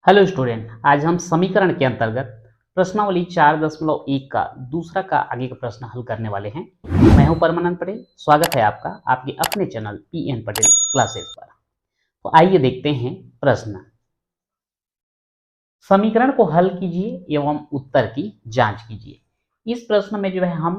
Hello student, आज हम समीकरण के अंतर्गत प्रश्नावली 4.1 का दूसरा का आगे का प्रश्न हल करने वाले हैं। मैं हूं परमानंद पटेल। स्वागत है आपका आपके अपने चैनल पीएन पटेल क्लासेस पर। तो आइए देखते हैं प्रश्न। समीकरण को हल कीजिए एवं उत्तर की जांच कीजिए। इस प्रश्न में जो है हम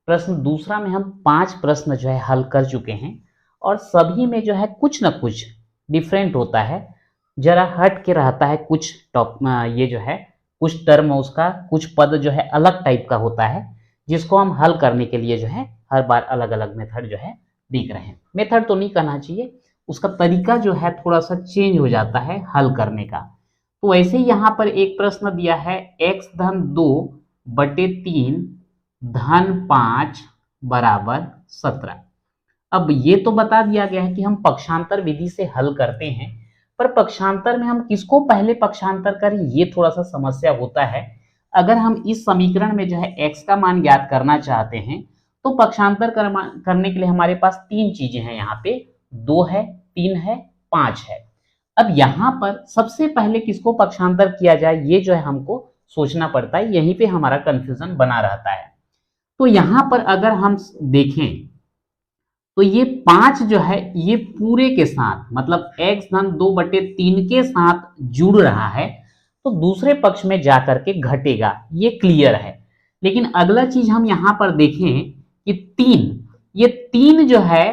प्रश्न दूसरा में हम 5 प्रश्न जो है हल कर चुके हैं और सभी में जो है कुछ ना कुछ डिफरेंट होता है, जरा हट के रहता है। कुछ ये जो है कुछ टर्म उसका कुछ पद जो है अलग टाइप का होता है, जिसको हम हल करने के लिए जो है हर बार अलग अलग मेथड जो है देख रहे हैं। मेथड तो नहीं कहना चाहिए, उसका तरीका जो है थोड़ा सा चेंज हो जाता है हल करने का। तो वैसे ही यहाँ पर एक प्रश्न दिया है x धन 2 बटे 3 धन 5 बराबर 17। अब ये तो बता दिया गया है कि हम पक्षांतर विधि से हल करते हैं, पर पक्षांतर में हम किसको पहले पक्षांतर करें ये थोड़ा सा समस्या होता है। अगर हम इस समीकरण में जो है x का मान ज्ञात करना चाहते हैं तो पक्षांतर करने के लिए हमारे पास 3 चीजें हैं। यहाँ पे 2 है, 3 है, 5 है। अब यहाँ पर सबसे पहले किसको पक्षांतर किया जाए ये जो है हमको सोचना पड़ता है। यहीं पे हमारा कंफ्यूजन बना रहता है। तो यहाँ पर अगर हम देखें तो ये 5 जो है ये पूरे के साथ मतलब x धन 2 बटे 3 के साथ जुड़ रहा है, तो दूसरे पक्ष में जाकर के घटेगा, ये क्लियर है। लेकिन अगला चीज हम यहां पर देखें कि 3 ये 3 जो है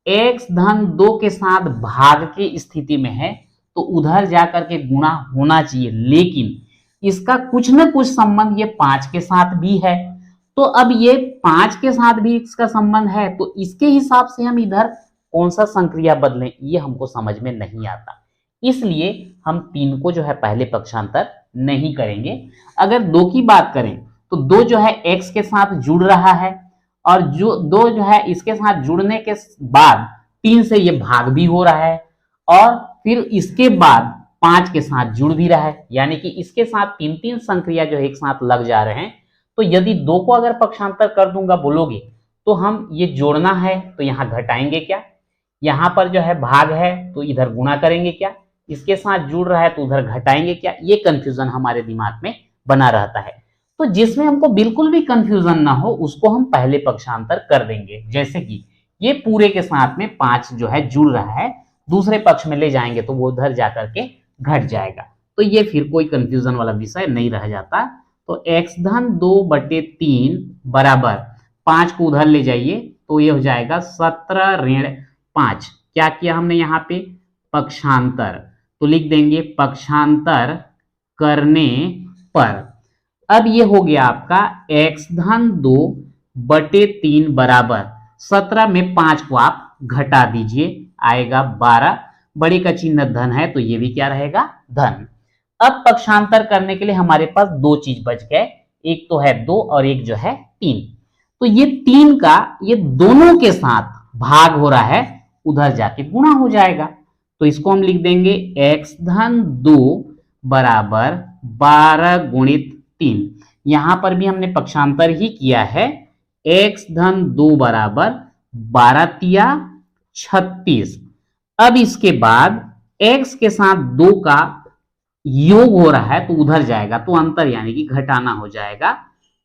x धन 2 के साथ भाग के स्थिति में है, तो उधर जाकर के गुणा होना चाहिए, लेकिन इसका कुछ ना कुछ संबंध ये 5 के साथ भी है। तो अब ये 5 के साथ भी इसका संबंध है, तो इसके हिसाब से हम इधर कौन सा संक्रिया बदलें ये हमको समझ में नहीं आता। इसलिए हम 3 को जो है पहले पक्षांतर नहीं करेंगे। अगर 2 की बात करें तो 2 जो है x के साथ जुड़ रहा है और जो 2 जो है इसके साथ जुड़ने के बाद 3 से ये भाग भी हो रहा है और फिर इसके बाद 5 के साथ जुड़ भी रहा है, यानी कि इसके साथ 3 संक्रिया जो एक साथ लग जा रहे हैं। तो यदि 2 को अगर पक्षांतर कर दूंगा बोलोगे तो हम ये जोड़ना है तो यहाँ घटाएंगे क्या, यहाँ पर जो है भाग है तो इधर गुणा करेंगे क्या, इसके साथ जुड़ रहा है तो उधर घटाएंगे क्या, ये कंफ्यूजन हमारे दिमाग में बना रहता है। तो जिसमें हमको बिल्कुल भी कंफ्यूजन ना हो उसको हम पहले पक्षांतर कर देंगे। जैसे कि ये पूरे के साथ में 5 जो है जुड़ रहा है, दूसरे पक्ष में ले जाएंगे तो वो उधर जाकर के घट जाएगा, तो ये फिर कोई कंफ्यूजन वाला विषय नहीं रह जाता। तो x धन 2 बटे 3 बराबर 5 को उधर ले जाइए तो ये हो जाएगा 17 ऋण 5। क्या किया हमने यहाँ पे पक्षांतर, तो लिख देंगे पक्षांतर करने पर। अब ये हो गया आपका x धन 2 बटे 3 बराबर 17 में 5 को आप घटा दीजिए, आएगा 12। बड़े का चिन्ह धन है तो ये भी क्या रहेगा धन। अब पक्षांतर करने के लिए हमारे पास 2 चीज बच गए, एक तो है 2 और एक जो है 3। तो ये 3 का ये दोनों के साथ भाग हो रहा है, उधर जाके गुणा हो जाएगा। तो इसको हम लिख देंगे x धन 2 बराबर 12 गुणित 3। यहां पर भी हमने पक्षांतर ही किया है। x धन 2 बराबर 12 तिया 36। अब इसके बाद x के साथ 2 का योग हो रहा है तो उधर जाएगा तो अंतर यानी कि घटाना हो जाएगा,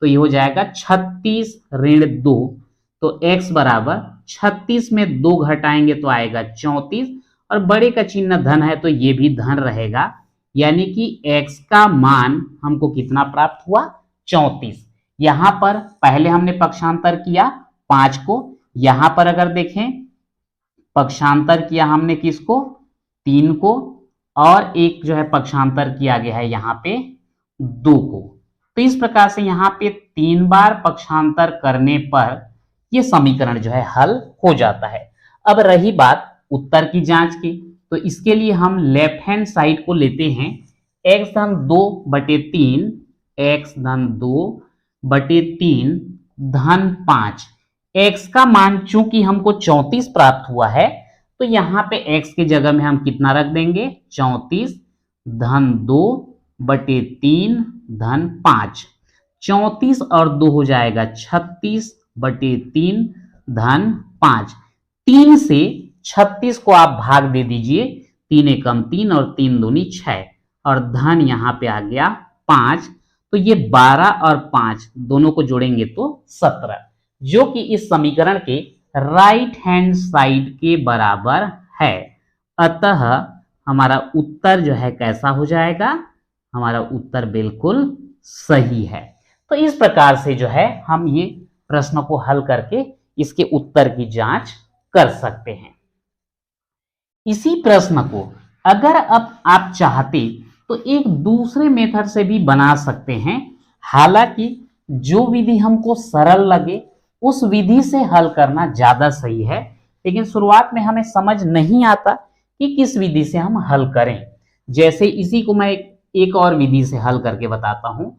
तो ये हो जाएगा 36 ऋण 2। तो x बराबर 36 में 2 घटाएंगे तो आएगा 34 और बड़े का चिन्ह धन है तो ये भी धन रहेगा, यानी कि x का मान हमको कितना प्राप्त हुआ 34। यहां पर पहले हमने पक्षांतर किया 5 को, यहां पर अगर देखें पक्षांतर किया हमने किसको 3 को और एक जो है पक्षांतर किया गया है यहाँ पे 2 को। तो इस प्रकार से यहाँ पे 3 बार पक्षांतर करने पर ये समीकरण जो है हल हो जाता है। अब रही बात उत्तर की जांच की, तो इसके लिए हम लेफ्ट हैंड साइड को लेते हैं। x धन 2 बटे 3 x धन 2 बटे 3 धन 5। x का मान चूंकि हमको 34 प्राप्त हुआ है तो यहाँ पे x की जगह में हम कितना रख देंगे 34 धन 2 बटे 3 धन 5। 34 और 2 हो जाएगा 36 बटे 3 धन 5। 3 से 36 को आप भाग दे दीजिए, 3 एकम 3 और 3 दूनी 6 और धन यहाँ पे आ गया 5, तो ये 12 और 5 दोनों को जोड़ेंगे तो 17, जो कि इस समीकरण के राइट हैंड साइड के बराबर है। अतः हमारा उत्तर जो है कैसा हो जाएगा, हमारा उत्तर बिल्कुल सही है। तो इस प्रकार से जो है हम ये प्रश्न को हल करके इसके उत्तर की जांच कर सकते हैं। इसी प्रश्न को अगर अब आप चाहते तो एक दूसरे मेथड से भी बना सकते हैं। हालांकि जो विधि हमको सरल लगे उस विधि से हल करना ज्यादा सही है, लेकिन शुरुआत में हमें समझ नहीं आता कि किस विधि से हम हल करें। जैसे इसी को मैं एक और विधि से हल करके बताता हूं।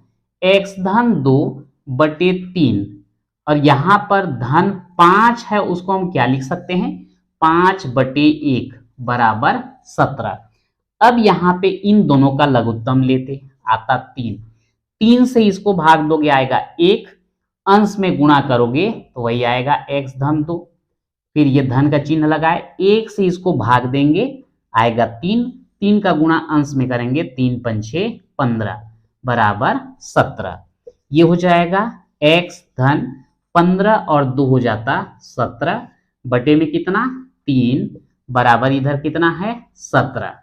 x धन 2/3 और यहां पर धन 5 है, उसको हम क्या लिख सकते हैं, 5/1 बराबर 17। अब यहां पे इन दोनों का लघुत्तम लेते, आता 3 से इसको भाग दोगे आएगा 1, अंश में गुणा करोगे तो वही आएगा x धन 2, फिर ये धन का चिन्ह लगाए, 1 से इसको भाग देंगे आएगा 3 का गुणा अंश में करेंगे 3 पंछे 15 बराबर 17। ये हो जाएगा x धन 15 और 2 हो जाता 17 बटे में कितना 3 बराबर इधर कितना है 17।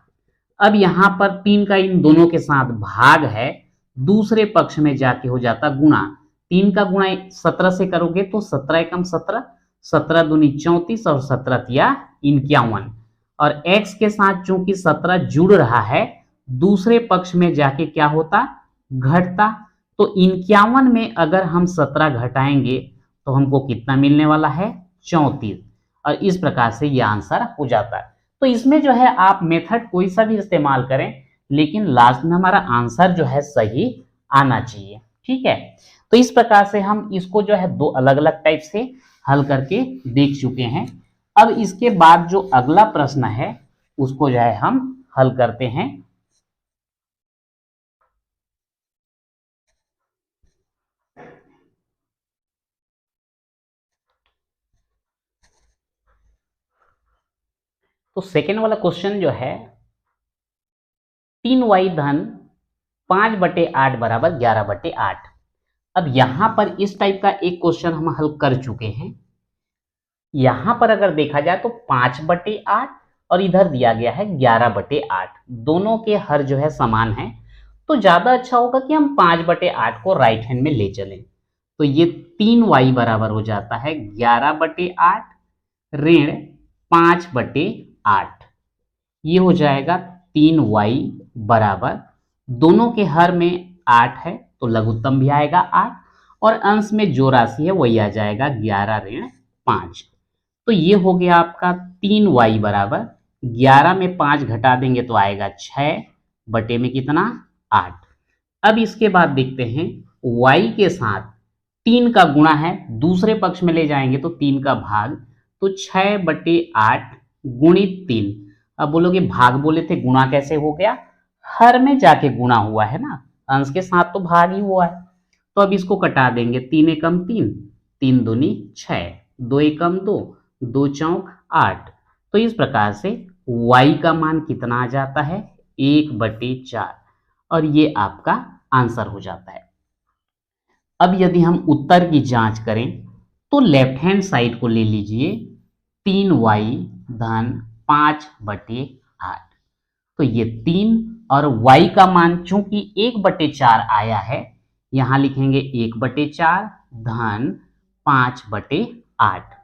अब यहां पर 3 का इन दोनों के साथ भाग है, दूसरे पक्ष में जाके हो जाता गुणा, 3 का गुणा 17 से करोगे तो 17 एकम 17, 17 दूनी 34 और 17 तिया 51, और x के साथ चूंकि 17 जुड़ रहा है दूसरे पक्ष में जाके क्या होता घटता, तो 51 में अगर हम 17 घटाएंगे तो हमको कितना मिलने वाला है 34, और इस प्रकार से यह आंसर हो जाता है। तो इसमें जो है आप मेथड कोई सा भी इस्तेमाल करें, लेकिन लास्ट में हमारा आंसर जो है सही आना चाहिए। ठीक है, तो इस प्रकार से हम इसको जो है दो अलग अलग टाइप से हल करके देख चुके हैं। अब इसके बाद जो अगला प्रश्न है उसको जो है हम हल करते हैं। तो सेकेंड वाला क्वेश्चन जो है 3y धन 5/8 बराबर 11/8। अब यहां पर इस टाइप का एक क्वेश्चन हम हल कर चुके हैं। यहां पर अगर देखा जाए तो 5/8 और इधर दिया गया है 11/8, दोनों के हर जो है समान है, तो ज्यादा अच्छा होगा कि हम 5/8 को राइट हैंड में ले चलें। तो ये 3y बराबर हो जाता है 11/8 ऋण 5/8, ये हो जाएगा 3y बराबर, दोनों के हर में 8 है तो लघुत्तम भी आएगा 8, और अंश में जो राशि है वही आ जाएगा 11 ऋण 5। तो ये हो गया आपका 3y बराबर, 11 में 5 घटा देंगे तो आएगा 6 बटे में कितना 8। अब इसके बाद देखते हैं y के साथ 3 का गुणा है, दूसरे पक्ष में ले जाएंगे तो 3 का भाग, तो 6/8 गुणित 3। अब बोलोगे भाग बोले थे गुणा कैसे हो गया, हर में जाके गुणा हुआ है ना, अंश के साथ तो भाग ही हुआ है। तो अब इसको कटा देंगे, 3 एकम 3, 3 दूनी 6, 2 एकम 2, 2 चौक 8। तो इस प्रकार से y का मान कितना आ जाता है 1/4, और ये आपका आंसर हो जाता है। अब यदि हम उत्तर की जांच करें तो लेफ्ट हैंड साइड को ले लीजिए, 3y धन 5/8, तो ये 3 और y का मान चूंकि 1/4 आया है, यहां लिखेंगे 1/4 धन 5/8।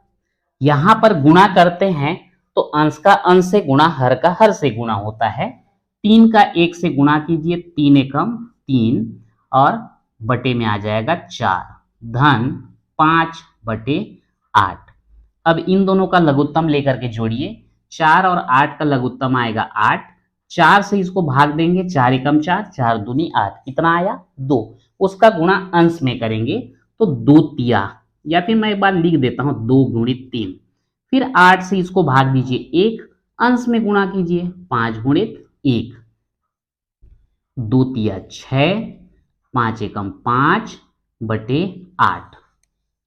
यहां पर गुणा करते हैं तो अंश का अंश से गुणा, हर का हर से गुणा होता है। 3 का 1 से गुणा कीजिए, 3 एकम 3, और बटे में आ जाएगा 4 धन 5/8। अब इन दोनों का लघुत्तम लेकर के जोड़िए, 4 और 8 का लघुत्तम आएगा 8, 4 से इसको भाग देंगे, 4 एकम 4, 4 दूनी 8, कितना आया 2, उसका गुणा अंश में करेंगे तो 2 तिया, या फिर मैं एक बार लिख देता हूं 2 गुणित 3, फिर 8 से इसको भाग दीजिए 1, अंश में गुणा कीजिए 5 गुणित 1, 2 तिया 6, 5 एकम 5/8,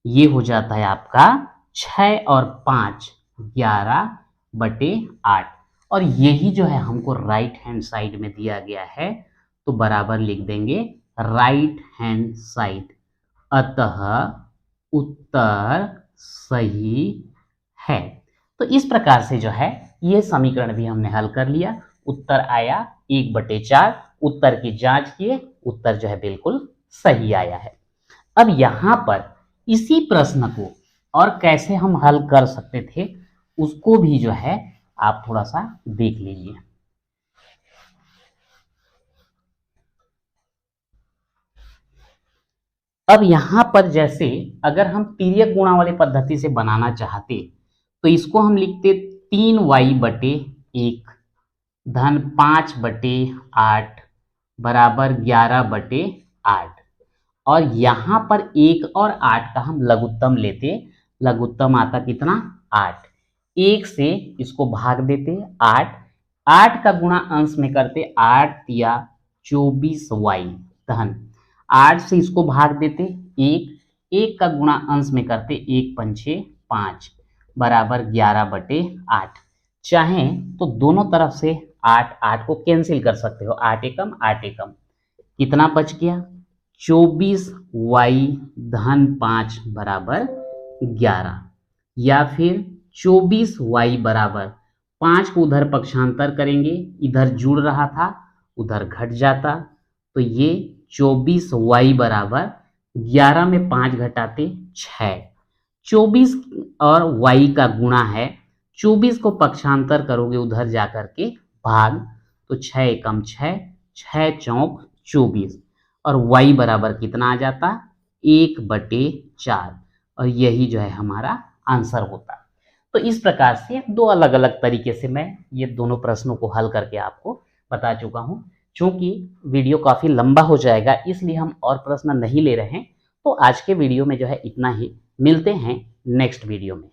ये हो जाता है आपका 6 और 5 11/8। और यही जो है हमको राइट हैंड साइड में दिया गया है, तो बराबर लिख देंगे राइट हैंड साइड। अतः उत्तर सही है। तो इस प्रकार से जो है ये समीकरण भी हमने हल कर लिया। उत्तर आया 1/4। उत्तर की जांच किए, उत्तर जो है बिल्कुल सही आया है। अब यहां पर इसी प्रश्न को और कैसे हम हल कर सकते थे उसको भी जो है आप थोड़ा सा देख लीजिए। अब यहां पर जैसे अगर हम तिर्यक गुणा वाली पद्धति से बनाना चाहते तो इसको हम लिखते 3y/1 धन 5/8 बराबर 11/8। और यहां पर 1 और 8 का हम लघुत्तम लेते, लघुत्तम आता कितना 8। 1 से इसको भाग देते 8, 8 का गुणा अंश में करते 8 तिया 24y धन 8 से इसको भाग देते 1, 1 का गुणा अंश में करते 1 पंचे 5 बराबर 11/8। चाहें तो दोनों तरफ से 8 8 को कैंसिल कर सकते हो, 8 एकम 8 एकम, कितना बच गया 24y धन 5 बराबर 11, या फिर 24y बराबर 5 को उधर पक्षांतर करेंगे, इधर जुड़ रहा था उधर घट जाता, तो ये 24y बराबर 11 में 5 घटाते 6, 24 और y का गुणा है, 24 को पक्षांतर करोगे उधर जाकर के भाग, तो 6 एकम 6, 6 चौक 24, और y बराबर कितना आ जाता 1/4, और यही जो है हमारा आंसर होता। तो इस प्रकार से दो अलग अलग तरीके से मैं ये दोनों प्रश्नों को हल करके आपको बता चुका हूँ। चूंकि वीडियो काफ़ी लंबा हो जाएगा इसलिए हम और प्रश्न नहीं ले रहे हैं। तो आज के वीडियो में जो है इतना ही, मिलते हैं नेक्स्ट वीडियो में।